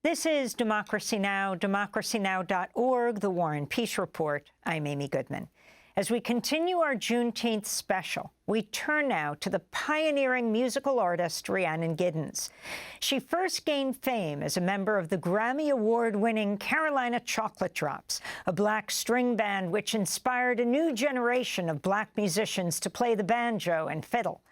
This is Democracy Now!, democracynow.org, The War and Peace Report. I'm Amy Goodman. As we continue our Juneteenth special, we turn now to the pioneering musical artist Rhiannon Giddens. She first gained fame as a member of the Grammy Award-winning Carolina Chocolate Drops, a black string band which inspired a new generation of black musicians to play the banjo and fiddle.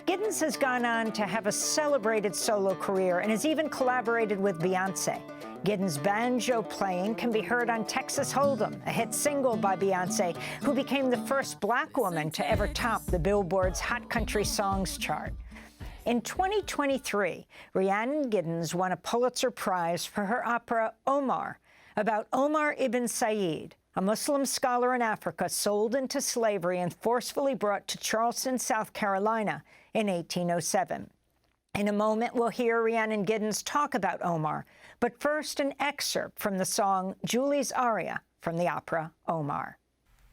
Giddens has gone on to have a celebrated solo career and has even collaborated with Beyoncé. Giddens' banjo playing can be heard on Texas Hold'em, a hit single by Beyoncé, who became the first black woman to ever top the Billboard's Hot Country Songs chart. In 2023, Rhiannon Giddens won a Pulitzer Prize for her opera Omar, about Omar ibn Said, a Muslim scholar in Africa sold into slavery and forcefully brought to Charleston, South Carolina in 1807. In a moment, we'll hear Rhiannon Giddens talk about Omar, but first an excerpt from the song Julie's aria from the opera Omar.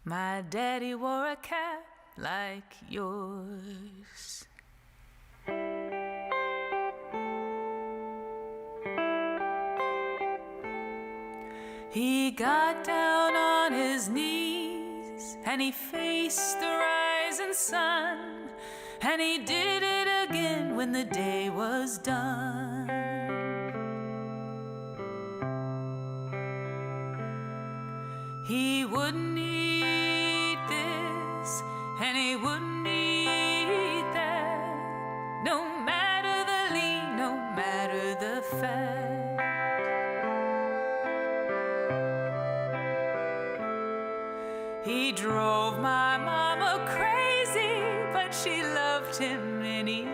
My daddy wore a cap like yours. He got down on his knees and he faced the rising sun, and he did it again when the day was done. He wouldn't eat this and he wouldn't eat that, no matter the lean, no matter the fat. He drove my mama crazy, but she loved him anyway.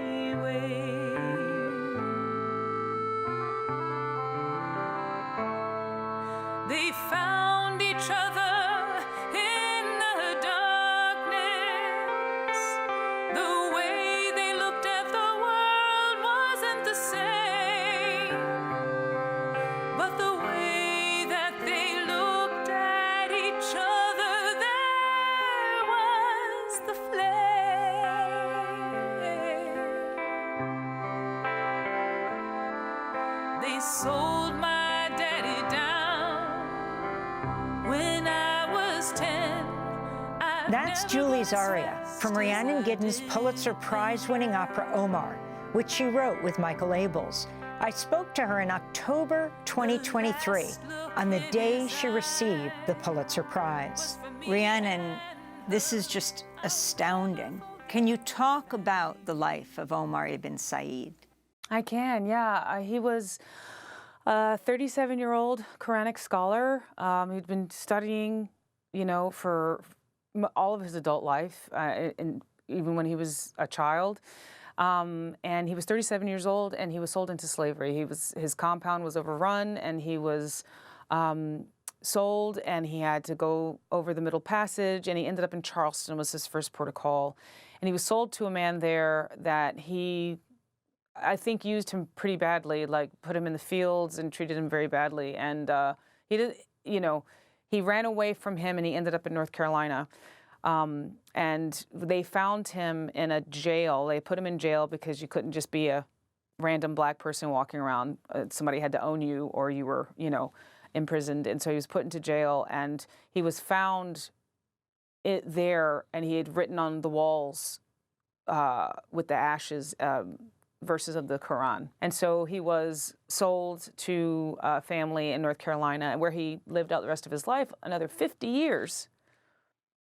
They found each other in the darkness. The way they looked at the world wasn't the same, but the way that they looked at each other, there was the flame. They sold my daddy down when I was 10. That's Julie's aria from Rhiannon Giddens' Pulitzer Prize-winning opera Omar, which she wrote with Michael Abels. I spoke to her in October 2023, on the day she received the Pulitzer Prize. Rhiannon, this is just astounding. Can you talk about the life of Omar ibn Said? I can, yeah. He was a 37-year-old Quranic scholar. He'd been studying, for all of his adult life, and even when he was a child. And he was 37 years old, and he was sold into slavery. His compound was overrun, and he was sold, and he had to go over the Middle Passage, and he ended up in Charleston, was his first port of call. And he was sold to a man there that I think used him pretty badly, like put him in the fields and treated him very badly. And he ran away from him, and he ended up in North Carolina. And they found him in a jail. They put him in jail because you couldn't just be a random black person walking around. Somebody had to own you, or you were, imprisoned. And so he was put into jail, and he was found there, and he had written on the walls with the ashes verses of the Quran. And so he was sold to a family in North Carolina, where he lived out the rest of his life, another 50 years.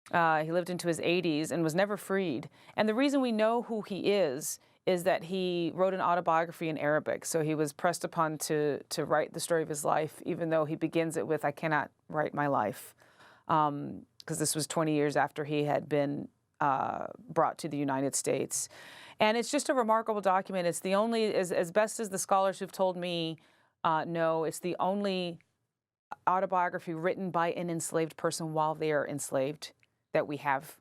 He lived into his 80s and was never freed. And the reason we know who he is that he wrote an autobiography in Arabic. So he was pressed upon to write the story of his life, even though he begins it with, "I cannot write my life," because this was 20 years after he had been brought to the United States. And it's just a remarkable document. It's the only, as best as the scholars who've told me know, it's the only autobiography written by an enslaved person while they are enslaved that we have,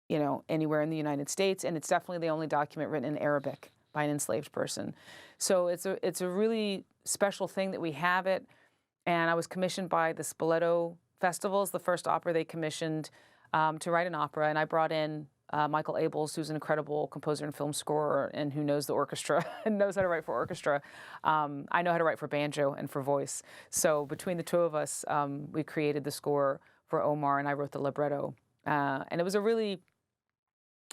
anywhere in the United States. And it's definitely the only document written in Arabic by an enslaved person. So it's a really special thing that we have it. And I was commissioned by the Spoleto Festivals, the first opera they commissioned, to write an opera. And I brought in Michael Abels, who's an incredible composer and film scorer and who knows the orchestra and knows how to write for orchestra. I know how to write for banjo and for voice. So between the two of us, we created the score for Omar, and I wrote the libretto. And it was a really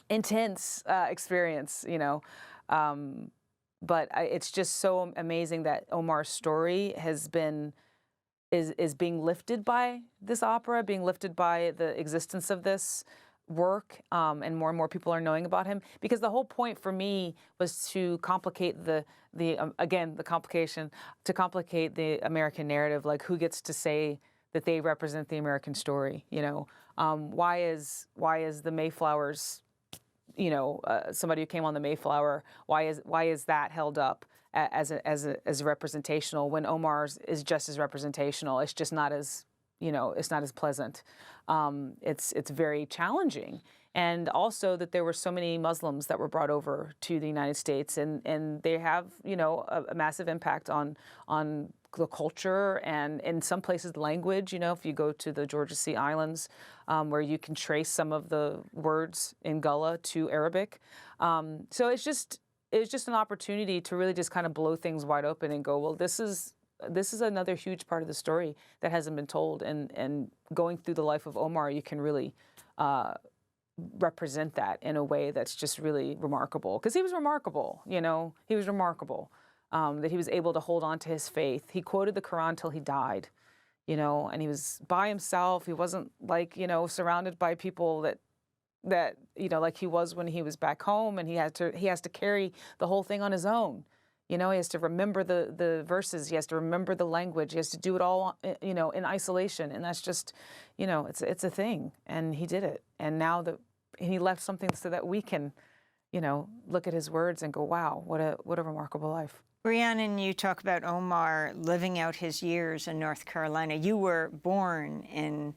intense experience, you know. But it's just so amazing that Omar's story has been is being lifted by this opera, being lifted by the existence of this work, and more people are knowing about him. Because the whole point for me was to complicate again the complication, to complicate the American narrative. Like, who gets to say that they represent the American story? You know, why is the Mayflowers, you know, somebody who came on the Mayflower, why is that held up as representational when Omar's is just as representational? It's just not as, you know, it's not as pleasant. It's very challenging. And also that there were so many Muslims that were brought over to the United States, and they have, you know, a massive impact on the culture and in some places the language. You know, if you go to the Georgia Sea Islands, where you can trace some of the words in Gullah to Arabic. So it's just an opportunity to really just kind of blow things wide open and go, well, this is another huge part of the story that hasn't been told. And going through the life of Omar, you can really represent that in a way that's just really remarkable. Because he was remarkable, you know, he was remarkable. That he was able to hold on to his faith. He quoted the Quran till he died, you know, and he was by himself. He wasn't, like, you know, surrounded by people that you know, like he was when he was back home, and he has to carry the whole thing on his own. You know, he has to remember the verses. He has to remember the language. He has to do it all, you know, in isolation. And that's just, you know, it's a thing. And he did it. And now he left something so that we can, you know, look at his words and go, wow, what a remarkable life. Rhiannon, you talk about Omar living out his years in North Carolina. You were born in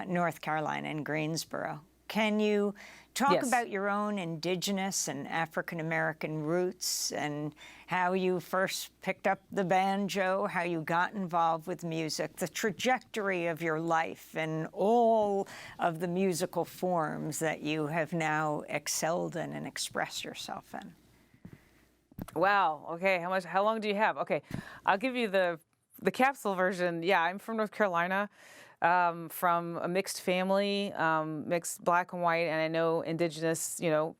North Carolina, in Greensboro. Can you talk Yes. about your own indigenous and African-American roots and how you first picked up the banjo, how you got involved with music, the trajectory of your life and all of the musical forms that you have now excelled in and expressed yourself in? Wow. Okay. How long do you have? Okay. I'll give you the capsule version. Yeah, I'm from North Carolina, from a mixed family, mixed black and white, and I know indigenous, you know,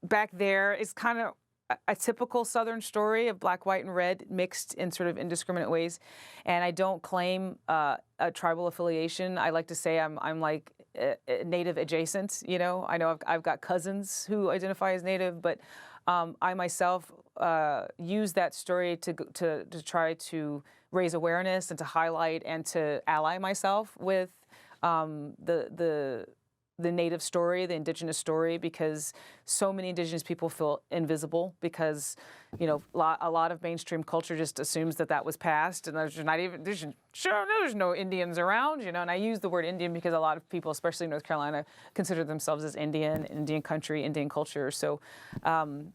back there is kind of a typical Southern story of black, white, and red mixed in sort of indiscriminate ways. And I don't claim a tribal affiliation. I like to say I'm like Native adjacent. You know I've got cousins who identify as Native, but I myself use that story to try to raise awareness and to highlight and to ally myself with the Native story, the indigenous story, because so many indigenous people feel invisible because, you know, a lot of mainstream culture just assumes that was past, and there's no Indians around, you know. And I use the word Indian because a lot of people, especially in North Carolina, consider themselves as Indian country, Indian culture. So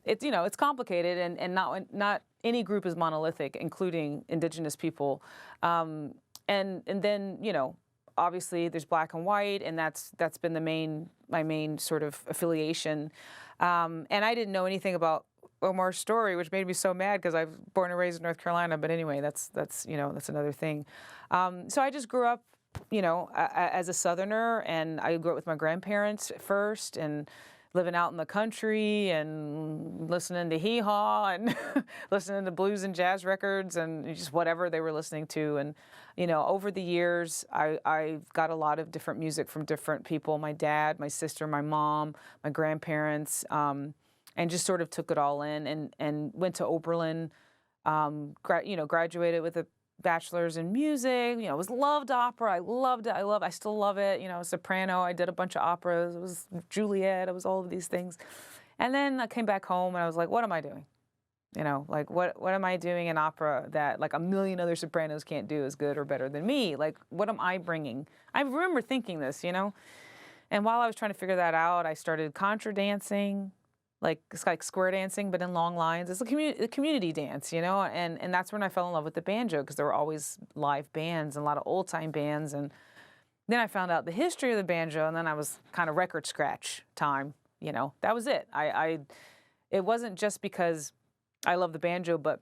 it's complicated, and not any group is monolithic, including indigenous people, and then, you know, obviously there's black and white, and that's been my main sort of affiliation. And I didn't know anything about Omar's story, which made me so mad because I was born and raised in North Carolina. But anyway, that's another thing. So I just grew up, you know, as a Southerner, and I grew up with my grandparents first, and living out in the country and listening to hee-haw and listening to blues and jazz records and just whatever they were listening to. And, you know, over the years, I got a lot of different music from different people, my dad, my sister, my mom, my grandparents, and just sort of took it all in and went to Oberlin, graduated with a bachelor's in music, you know, loved opera. I loved it. I still love it. You know, soprano. I did a bunch of operas. It was Juliet. It was all of these things. And then I came back home and I was like, what am I doing? You know, like what am I doing in opera that like a million other sopranos can't do as good or better than me? Like, what am I bringing? I remember thinking this, you know, and while I was trying to figure that out, I started contra dancing. It's like square dancing, but in long lines. It's a community dance, you know, and that's when I fell in love with the banjo, because there were always live bands and a lot of old time bands, and then I found out the history of the banjo, and then I was kind of record scratch time. That was it. It wasn't just because I love the banjo, but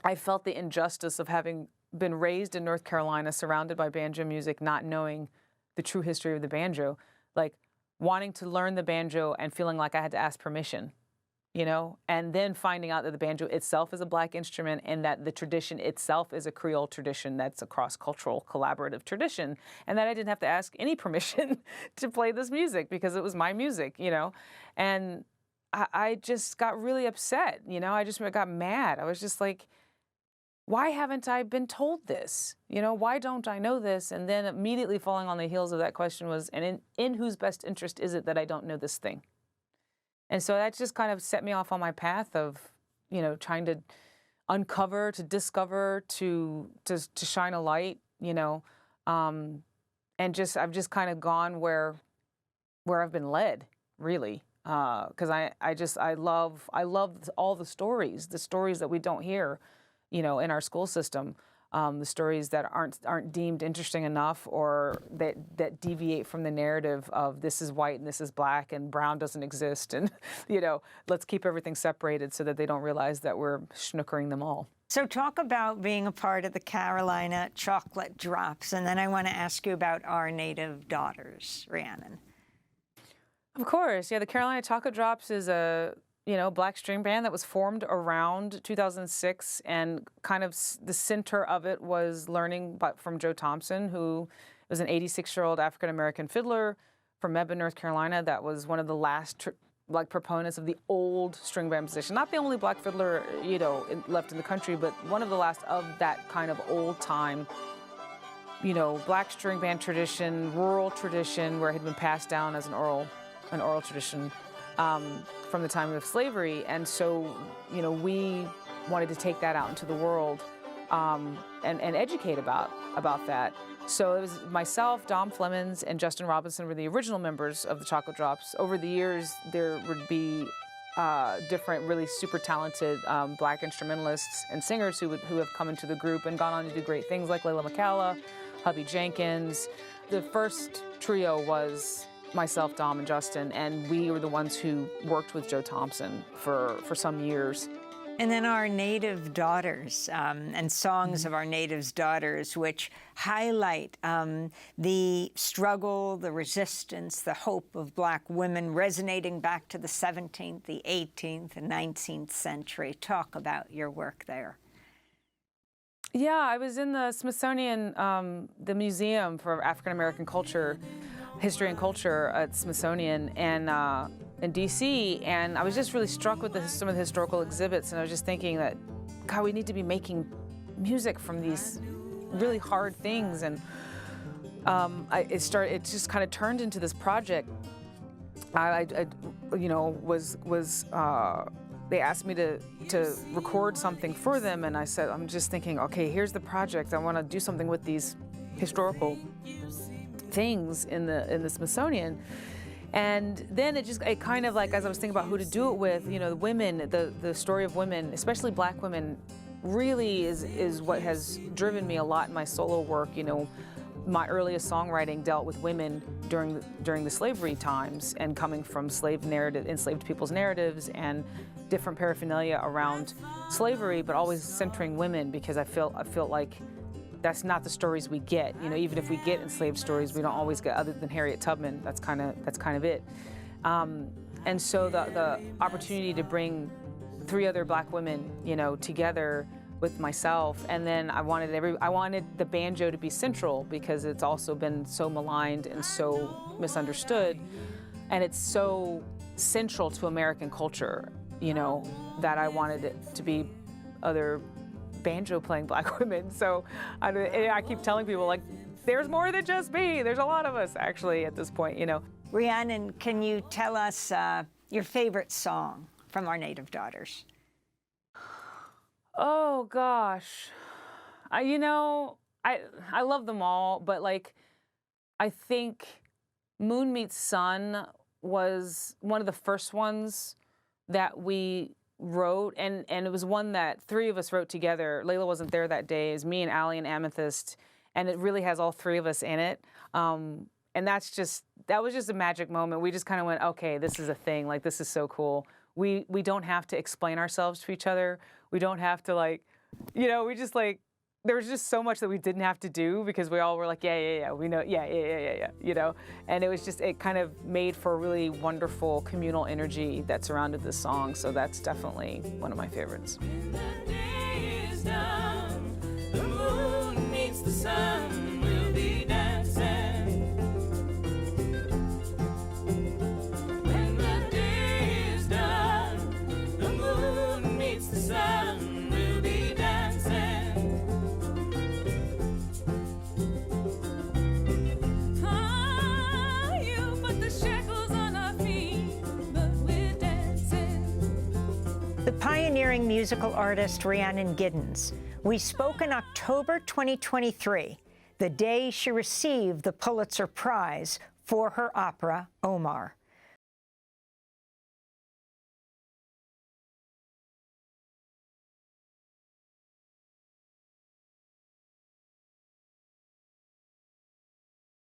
I felt the injustice of having been raised in North Carolina, surrounded by banjo music, not knowing the true history of the banjo, like wanting to learn the banjo and feeling like I had to ask permission, and then finding out that the banjo itself is a Black instrument and that the tradition itself is a Creole tradition that's a cross-cultural collaborative tradition, and that I didn't have to ask any permission to play this music because it was my music, and I just got really upset, I just got mad. I was just like, why haven't I been told this? Why don't I know this? And then immediately falling on the heels of that question was, and in whose best interest is it that I don't know this thing? And so that just kind of set me off on my path of, trying to uncover, to discover, to shine a light, and I've just kind of gone where I've been led, really, because I love all the stories that we don't hear, in our school system, the stories that aren't deemed interesting enough, or that deviate from the narrative of this is white and this is Black and brown doesn't exist, and let's keep everything separated so that they don't realize that we're schnookering them all. So talk about being a part of the Carolina Chocolate Drops, and then I want to ask you about Our Native Daughters, Rhiannon. Of course, yeah. The Carolina Chocolate Drops is a Black string band that was formed around 2006, and kind of the center of it was learning from Joe Thompson, who was an 86-year-old African-American fiddler from Mebane, North Carolina, that was one of the last proponents of the old string band position. Not the only Black fiddler, left in the country, but one of the last of that kind of old time, Black string band tradition, rural tradition, where it had been passed down as an oral tradition. From the time of slavery, and so we wanted to take that out into the world and educate about that. So it was myself, Dom Flemons, and Justin Robinson were the original members of the Chocolate Drops. Over the years, there would be different, really super talented Black instrumentalists and singers who have come into the group and gone on to do great things, like Layla McCalla, Hubby Jenkins. The first trio was myself, Dom, and Justin, and we were the ones who worked with Joe Thompson for some years. And then Our Native Daughters, and songs of our natives' daughters, which highlight the struggle, the resistance, the hope of Black women resonating back to the 17th, the 18th, and 19th century. Talk about your work there. Yeah, I was in the Smithsonian, the Museum for African American Culture, History and Culture at Smithsonian, and in DC, and I was just really struck with some of the historical exhibits, and I was just thinking that, God, we need to be making music from these really hard things, and it just kind of turned into this project. They asked me to record something for them, and I said, I'm just thinking, okay, here's the project. I want to do something with these historical things in the Smithsonian. And then it kind of, like, as I was thinking about who to do it with, the women, the story of women, especially Black women, really is what has driven me a lot in my solo work. My earliest songwriting dealt with women during the slavery times, and coming from enslaved people's narratives and different paraphernalia around slavery, but always centering women, because I feel like that's not the stories we get. Even if we get enslaved stories, we don't always get, other than Harriet Tubman. That's kind of it. And so the opportunity to bring 3 other Black women, together with myself, and then I wanted the banjo to be central, because it's also been so maligned and so misunderstood, and it's so central to American culture, that I wanted it to be other banjo-playing Black women. So I keep telling people, like, there's more than just me. There's a lot of us, actually, at this point, Rhiannon, can you tell us your favorite song from Our Native Daughters? Oh, gosh. I love them all, but, like, I think Moon Meets Sun was one of the first ones that we wrote, and it was one that 3 of us wrote together. Layla wasn't there that day. It was me and Allie and Amethyst, and it really has all three of us in it. And that was just a magic moment. We just kind of went, okay, this is a thing. Like, this is so cool. We don't have to explain ourselves to each other. We don't have to, like, you know, we just, like, there was just so much that we didn't have to do because we all were like, yeah, we know, yeah, you know? And it was just, it kind of made for a really wonderful communal energy that surrounded this song. So that's definitely one of my favorites. When the day is done, the moon meets the sun, we'll be dancing. When the day is done, the moon meets the sun, we'll be dancing. Ah, you put the shackles on our feet, but we're dancing. The pioneering musical artist Rhiannon Giddens. We spoke in October 2023, the day she received the Pulitzer Prize for her opera, Omar.